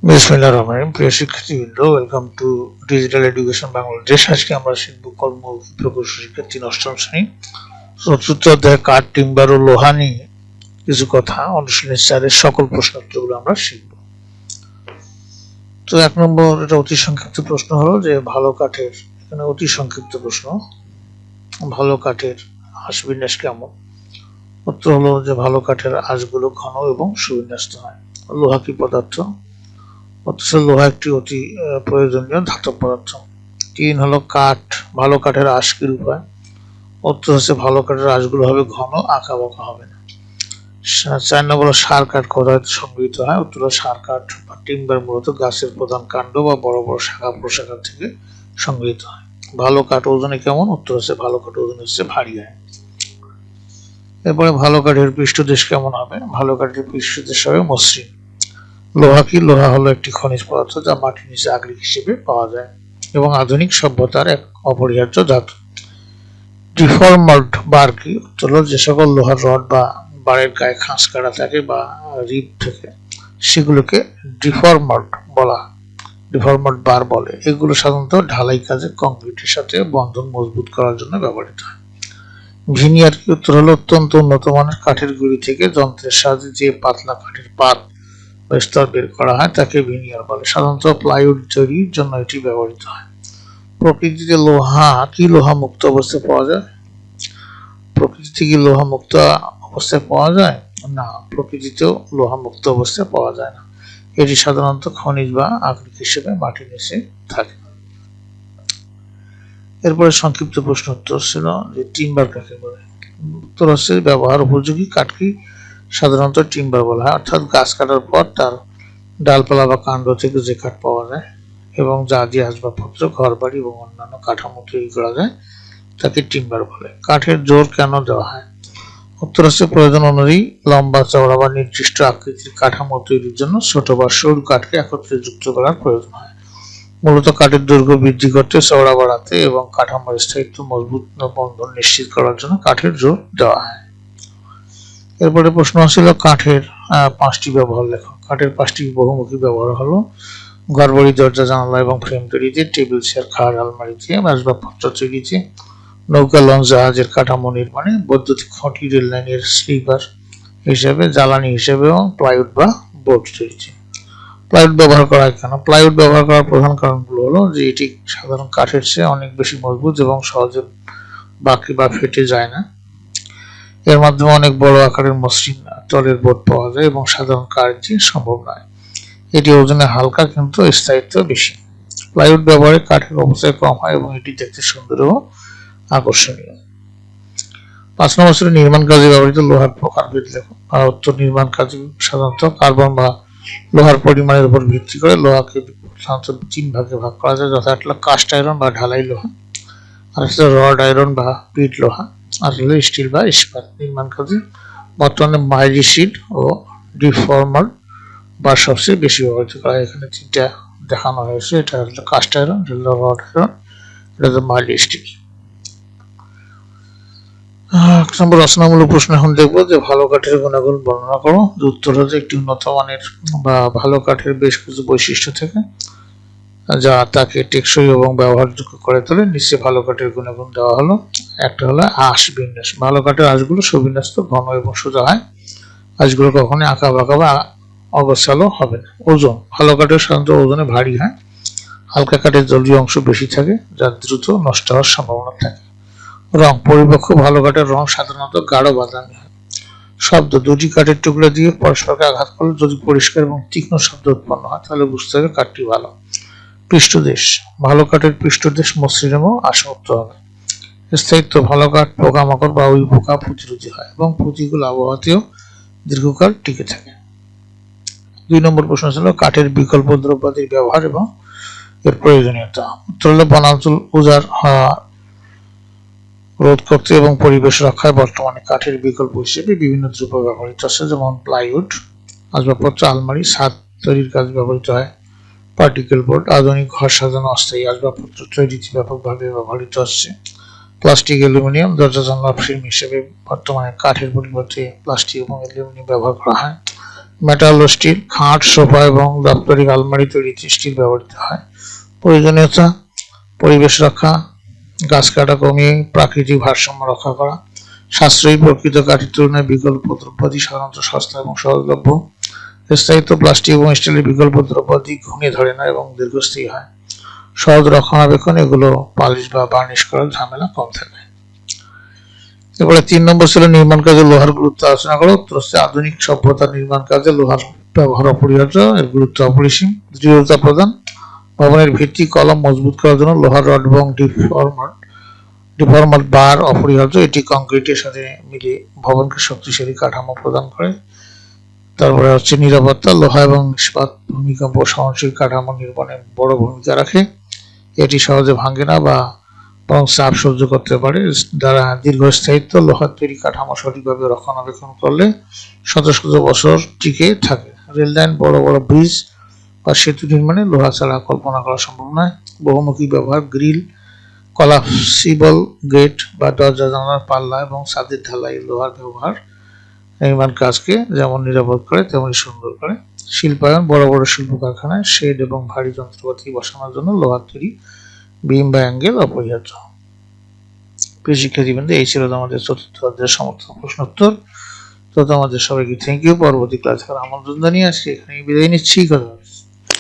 বিসমিল্লাহির রহমানির রহিম। প্রিয় শিক্ষার্থীবৃন্দ, welcome to digital education Bangladesh. আজকে আমরা শিখব কর্মমুখী প্রকৌশল শিক্ষার্থী অষ্টম শ্রেণী চতুর্থ অধ্যায় কাঠ, টিম্বার ও লোহা নিয়ে কিছু কথা। অনুশীলনী 4-এর সকল প্রশ্ন উত্তরগুলো আমরা শিখব। তো 1 নম্বর, এটা অতি সংক্ষিপ্ত প্রশ্ন হলো যে ভালো কাঠের, এখানে অতি সংক্ষিপ্ত প্রশ্ন, ভালো কাঠের আঁশবিন্যাস কেমন? উত্তর হলো যে ভালো কাঠের আঁশগুলো ঘন এবং সুবিন্যস্ত হয়। লোহা কি পদার্থ? অথচ লোহা একটি অতি প্রয়োজনীয় ধাতব পদার্থ। 3 হলো কাঠ, ভালো কাঠের আঁশ কি রূপ হয়? উত্তর হচ্ছে ভালো কাঠের আঁশগুলো হবে ঘন, আঁকা বাঁকা হবে না। 4 নম্বর, সার কাঠ কোথা হতে সংগৃহীত হয়? উত্তর হলো সার কাঠ বা টিম্বার মূলত গাছের প্রধান কাণ্ড বা বড় বড় শাখা প্রশাখা থেকে সংগৃহীত হয়। ভালো কাঠ ওজনে কেমন? উত্তর হচ্ছে ভালো কাঠ ওজনে হচ্ছে ভারী হয়। এরপরে ভালো কাঠের পৃষ্ঠদেশ কেমন হবে? ভালো কাঠের পৃষ্ঠদেশ হবে মসৃণ। লোহা কি? লোহা হলো একটি খনিজ পদার্থ যা মাটির নিচে আগলিক হিসেবে পাওয়া যায় এবং আধুনিক সভ্যতার এক অপরিহার্য ধাতু। ডিফর্মড বার কি? উত্তর হলো যে সকল লোহার রড বা বারের গায়ে খাঁজ কাটা থাকে বা রিব থাকে সেগুলোকে ডিফর্মড বার বলে। এগুলো সাধারণত ঢালাই কাজে কংক্রিটের সাথে বন্ধন মজবুত করার জন্য ব্যবহৃত হয়। ভিনিয়ার কি? উত্তর হলো অত্যন্ত উন্নত মানের কাঠের গুঁড়ি থেকে যন্ত্রের সাহায্যে যে পাতলা কাঠের পাত স্তর বের করা হয় তাকে ভিনিয়ার বলে। সাধারণত প্লাইউড তৈরির জন্য এটি ব্যবহৃত হয়। প্রকৃতিতে লোহা কি লোহা মুক্ত অবস্থায় পাওয়া যায়? প্রকৃতিতে কি লোহা মুক্ত অবস্থায় পাওয়া যায়? না, প্রকৃতিতেও লোহা মুক্ত অবস্থায় পাওয়া যায় না। এটি সাধারণত খনিজ বা আকরিক হিসেবে মাটির নিচে থাকে। এরপরে সংক্ষিপ্ত প্রশ্ন উত্তর ছিল যে টিম্বার কাকে বলে? উত্তর হচ্ছে ব্যবহার উপযোগী কাঠকে সাধারণত টিম্বার বলা হয়, অর্থাৎ গাছ কাটার পর তার ডালপালা বা কাণ্ড থেকে যে কাঠ পাওয়া যায় এবং যা দিয়ে আসবাবপত্র, ঘরবাড়ি এবং অন্যান্য কাঠামো তৈরি করা যায় তাকে টিম্বার বলে। কাঠের জোর কেন দেওয়া হয়? উত্তর হচ্ছে প্রয়োজন অনুযায়ী লম্বা, চওড়া বা নির্দিষ্ট আকৃতির কাঠামো তৈরির জন্য ছোট বা সরু কাঠকে একত্রে যুক্ত করার প্রয়োজন হয়। মূলত কাঠের দৈর্ঘ্য বৃদ্ধি করতে, চওড়া বাড়াতে এবং কাঠামোর স্থায়িত্ব, মজবুত বন্ধন নিশ্চিত করার জন্য কাঠের জোর দেওয়া হয়। এরপরে প্রশ্ন ছিল কাঠের 5টি ব্যবহার লেখো। কাঠের 5টি বহুমুখী ব্যবহার হলো ঘরবাড়ি, দরজা, জানালা এবং ফ্রেম তৈরিতে, টেবিল, চেয়ার, খাট, আলমারিতে, আসবাবপত্র তৈরিতে, নৌকা, লঞ্চ, জাহাজের কাঠামো নির্মাণে, বৈদ্যুতিক খুঁটি, রেল লাইনের স্লিপার হিসেবে, জ্বালানি হিসেবে এবং প্লাইউড বা বোর্ড তৈরিতে। প্লাইউড ব্যবহার করা হয় কেন? প্লাইউড ব্যবহার করার প্রধান কারণগুলো হলো যে এটি সাধারণ কাঠের চেয়ে অনেক বেশি মজবুত এবং সহজে বাঁকে বা ফেটে যায় না। এর মাধ্যমে অনেক বড় আকারের মসৃণ তলের বোর্ড পাওয়া যায় এবং সাধারণ কাঠের চেয়ে সম্ভব নয়। এটি ওজনে হালকা কিন্তু স্থায়িত্ব বেশি। প্লাইউড ব্যবহারে কাঠের অপচয় কম হয় এবং এটি দেখতে সুন্দর ও আকর্ষণীয়। 5 নম্বর ছিল নির্মাণ কাজে ব্যবহৃত লোহার প্রকারভেদ লেখো। উত্তর, নির্মাণ কাজে সাধারণত কার্বন বা লোহার পরিমাণের উপর ভিত্তি করে লোহাকে সাধারণত 3 ভাগে ভাগ করা যায়, যথা হলো কাস্ট আয়রন বা ঢালাই লোহা, আর রড আয়রন বা পিট লোহা, আর হলো স্টিল বা ইস্পাত। নির্মাণ কাজে বর্তমানে মাইরিশিড ও ডিফর্মার বা সবচেয়ে বেশি ব্যবহৃত করা হয়। এখানে 3টা দেখানো হয়েছে। এটা হলো কাস্ট আয়রন, এটা হলো রড আয়রন, এটা হলো মাইল্ড স্টিল। 1 নম্বর রচনামূলক প্রশ্ন এখন দেখবো যে ভালো কাঠের গুণাগুণ বর্ণনা করো। উত্তর হচ্ছে একটি উন্নত মানের বা ভালো কাঠের বেশ কিছু বৈশিষ্ট্য থেকে যা তাকে টেকসই এবং ব্যবহারযোগ্য করে তোলে। নিচে ভালো কাঠের গুণাগুণ দেওয়া হলো। একটা হলো আঁশ বিন্যাস। ভালো কাঠের আঁশগুলো সুবিন্যস্ত, ঘন এবং সোজা হয়। আঁশগুলো কখনোই আঁকা বাঁকা বা অগোছালো হবে না। ওজন, ভালো কাঠের সাধারণত ওজনে ভারী হয়। হালকা কাঠের জলীয় অংশ বেশি থাকে যা দ্রুত নষ্ট হওয়ার সম্ভাবনা থাকে। রং, পরিপক্ক ভালো কাঠের রং সাধারণত গাঢ় বাদামি হয়। শব্দ, দুটি কাঠের টুকরা দিয়ে পরস্পরকে আঘাত করলে যদি পরিষ্কার এবং তীক্ষ্ণ শব্দ উৎপন্ন হয় তাহলে বুঝতে হবে কাঠটি ভালো। পৃষ্ঠদেশ, ভালো কাঠের পৃষ্ঠদেশ মসৃণ এবং আঁশমুক্ত হবে। স্থায়িত্ব, ভালো কাঠ পোকামাকড় বা উইপোকা প্রতিরোধী হয় এবং প্রতিকূল আবহাওয়াতেও দীর্ঘকাল টিকে থাকে। 2 নম্বর প্রশ্ন ছিল কাঠের বিকল্প দ্রব্যাদির ব্যবহার এবং এর প্রয়োজনীয়তা। উত্তর হলো বনাঞ্চল উজাড় হওয়া রোধ করতে এবং পরিবেশ রক্ষায় বর্তমানে কাঠের বিকল্প হিসেবে বিভিন্ন দ্রব্য ব্যবহৃত হচ্ছে, যেমন প্লাইউড আসবাবপত্র, আলমারি, ছাদ তৈরির কাজে ব্যবহৃত হয়। পার্টিকেল বোর্ড আধুনিক ঘর সাজানো অস্থায়ী আসবাবপত্র তৈরিতে ব্যাপকভাবে ব্যবহৃত হচ্ছে। প্লাস্টিক, অ্যালুমিনিয়াম দরজা জানলা ফ্রেম হিসেবে বর্তমানে কাঠের পরিবর্তে প্লাস্টিক এবং অ্যালুমিনিয়াম ব্যবহার করা হয়। মেটাল ও স্টিল, খাট, সোফা এবং দাপ্তরিক আলমারি তৈরিতে স্টিল ব্যবহৃত হয়। প্রয়োজনীয়তা: পরিবেশ রক্ষা, গাছ কাটা কমিয়ে প্রাকৃতিক ভারসাম্য রক্ষা করা, সাশ্রয়ী, প্রকৃত কাঠের তুলনায় বিকল্প দ্রব্যাদি সাধারণত সস্তা এবং সহজলভ্য, স্থায়িত্ব: প্লাস্টিক এবং স্টিলের বিকল্প দ্রব্যাদি ঘুণে ধরে না এবং দীর্ঘস্থায়ী হয়, সহজ রক্ষণাবেক্ষণ, এগুলো পালিশ বা বার্নিশ করার ঝামেলা কম থাকে। এবারে 3 নম্বর ছিল নির্মাণ কাজে লোহার গুরুত্ব আলোচনা করো। উত্তর হচ্ছে আধুনিক সভ্যতার নির্মাণ কাজে লোহার ব্যবহার অপরিহার্য, এর গুরুত্ব অপরিসীম। দৃঢ়তা প্রদান: ভবনের ভিত্তি কলম মজবুত করার জন্য লোহার রড এবং ডিফর্মার বার অপরিহার্য, এটি কংক্রিটের সাথে মিলে ভবনকে শক্তিশালী কাঠামো প্রদান করে। তারপরে হচ্ছে নিরাপত্তা: লোহা এবং ইস্পাত ভূমিকম্প সহনশীল কাঠামো নির্মাণে বড় ভূমিকা রাখে, এটি সহজে ভাঙে না বা বরং চাপ সহ্য করতে পারে। দ্বারা দীর্ঘস্থায়িত্ব: লোহার তৈরি কাঠামো সঠিকভাবে রক্ষণাবেক্ষণ করলে শত শত বছর টিকে থাকে। রেল লাইন, বড় বড় ব্রিজ বা সেতু নির্মাণে লোহা ছাড়া কল্পনা করা সম্ভব নয়। বহুমুখী ব্যবহার: গ্রিল, কলাপসিবল গেট বা দরজা জানালার পাল্লা এবং ছাদের ঢালাই লোহার ব্যবহার নির্মাণ কাজকে যেমন নিরাপদ করে তেমনি সুন্দর করে। শিল্পায়ন: বড় বড় শিল্প কারখানায় শেড এবং ভারী যন্ত্রপাতি বসানোর জন্য লোহার তৈরি বিম বা অ্যাঙ্গেল অপরিহার্য। প্রিয় শিক্ষার্থীবৃন্দ, এই ছিল আমাদের চতুর্থ অধ্যায়ের সমস্ত প্রশ্নোত্তর। তো তোমাদের সবাইকে থ্যাংক ইউ। পরবর্তী ক্লাসে আমন্ত্রণ জানিয়ে আজকে এখানেই বিদায় নিচ্ছি। কথা